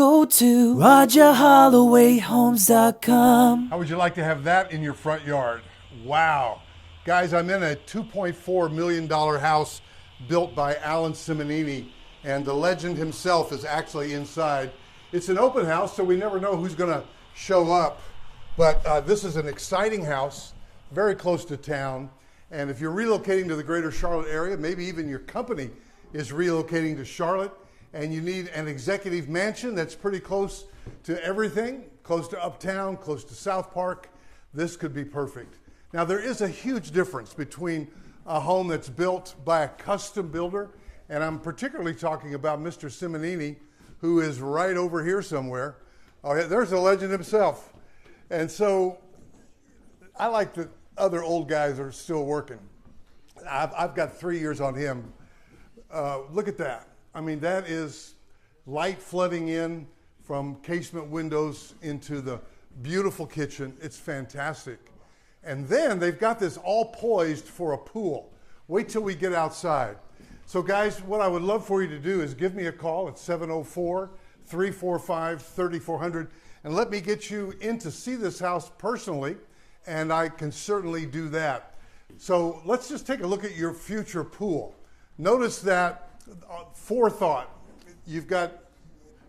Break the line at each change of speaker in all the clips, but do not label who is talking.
Go to RogerHollowayHomes.com.
How would you like to have that in your front yard? Wow. Guys, I'm in a $2.4 million house built by Alan Simonini, and the legend himself is actually inside. It's an open house, so we never know who's going to show up. But this is an exciting house, very close to town. And if you're relocating to the greater Charlotte area, maybe even your company is relocating to Charlotte, and you need an executive mansion that's pretty close to everything, close to Uptown, close to SouthPark, this could be perfect. Now, there is a huge difference between a home that's built by a custom builder, and I'm particularly talking about Mr. Simonini, who is right over here somewhere. Oh, yeah, there's the legend himself. And so I like that other old guys are still working. I've got 3 years on him. Look at that. I mean, that is light flooding in from casement windows into the beautiful kitchen. It's fantastic. And then they've got this all poised for a pool. Wait till we get outside. So guys, what I would love for you to do is give me a call at 704-345-3400 and let me get you in to see this house personally, and I can certainly do that. So let's just take a look at your future pool. Notice that forethought. You've got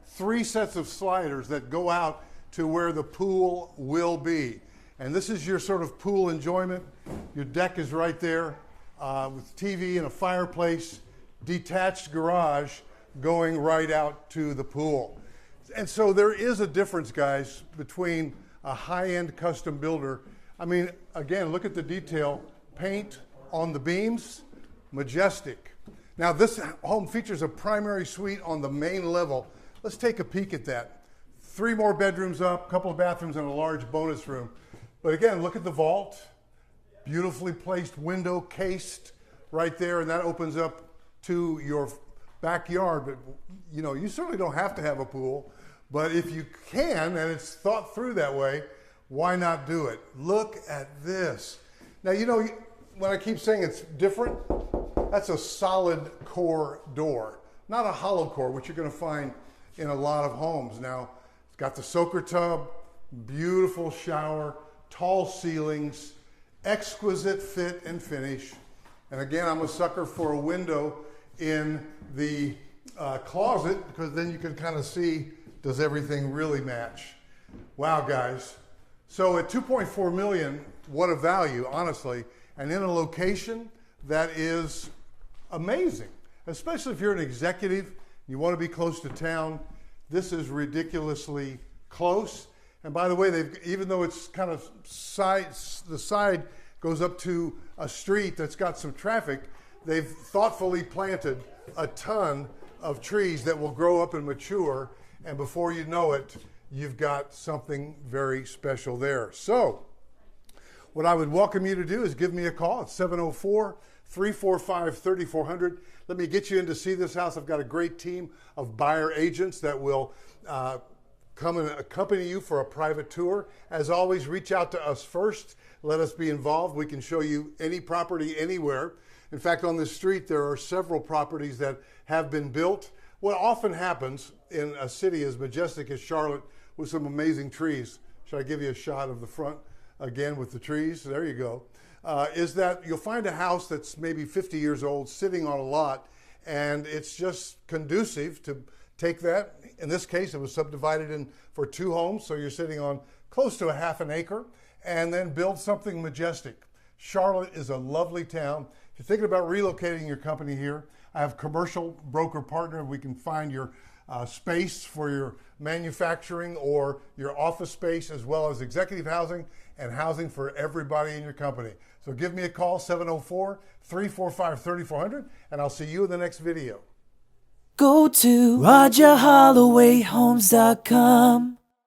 3 sets of sliders that go out to where the pool will be. And this is your sort of pool enjoyment. Your deck is right there with TV and a fireplace, detached garage going right out to the pool. And so there is a difference, guys, between a high-end custom builder. I mean, again, look at the detail. Paint on the beams, majestic. Now, this home features a primary suite on the main level. Let's take a peek at that. 3 more bedrooms up, a couple of bathrooms, and a large bonus room. But again, look at the vault. Beautifully placed window cased right there, and that opens up to your backyard. But you know, you certainly don't have to have a pool, but if you can, and it's thought through that way, why not do it? Look at this. Now, you know, when I keep saying it's different, that's a solid core door, not a hollow core, which you're going to find in a lot of homes. Now, it's got the soaker tub, beautiful shower, tall ceilings, exquisite fit and finish. And again, I'm a sucker for a window in the closet, because then you can kind of see, does everything really match? Wow, guys. So at 2.4 million, what a value, honestly, and in a location that is amazing, especially if you're an executive, you want to be close to town. This is ridiculously close. And by the way, even though it's kind of the side goes up to a street that's got some traffic, they've thoughtfully planted a ton of trees that will grow up and mature, and before you know it, you've got something very special there. So what I would welcome you to do is give me a call at 704-345-3400. Let me get you in to see this house. I've got a great team of buyer agents that will come and accompany you for a private tour. As always, reach out to us first. Let us be involved. We can show you any property anywhere. In fact, on this street, there are several properties that have been built. What often happens in a city as majestic as Charlotte with some amazing trees, should I give you a shot of the front again with the trees? There you go. Is that you'll find a house that's maybe 50 years old sitting on a lot, and it's just conducive to take that. In this case, it was subdivided in for 2 homes, so you're sitting on close to a half an acre, and then build something majestic. Charlotte is a lovely town. If you're thinking about relocating your company here, I have a commercial broker partner. We can find your space for your manufacturing or your office space, as well as executive housing and housing for everybody in your company. So give me a call, 704-345-3400, and I'll see you in the next video.
Go to RogerHollowayHomes.com.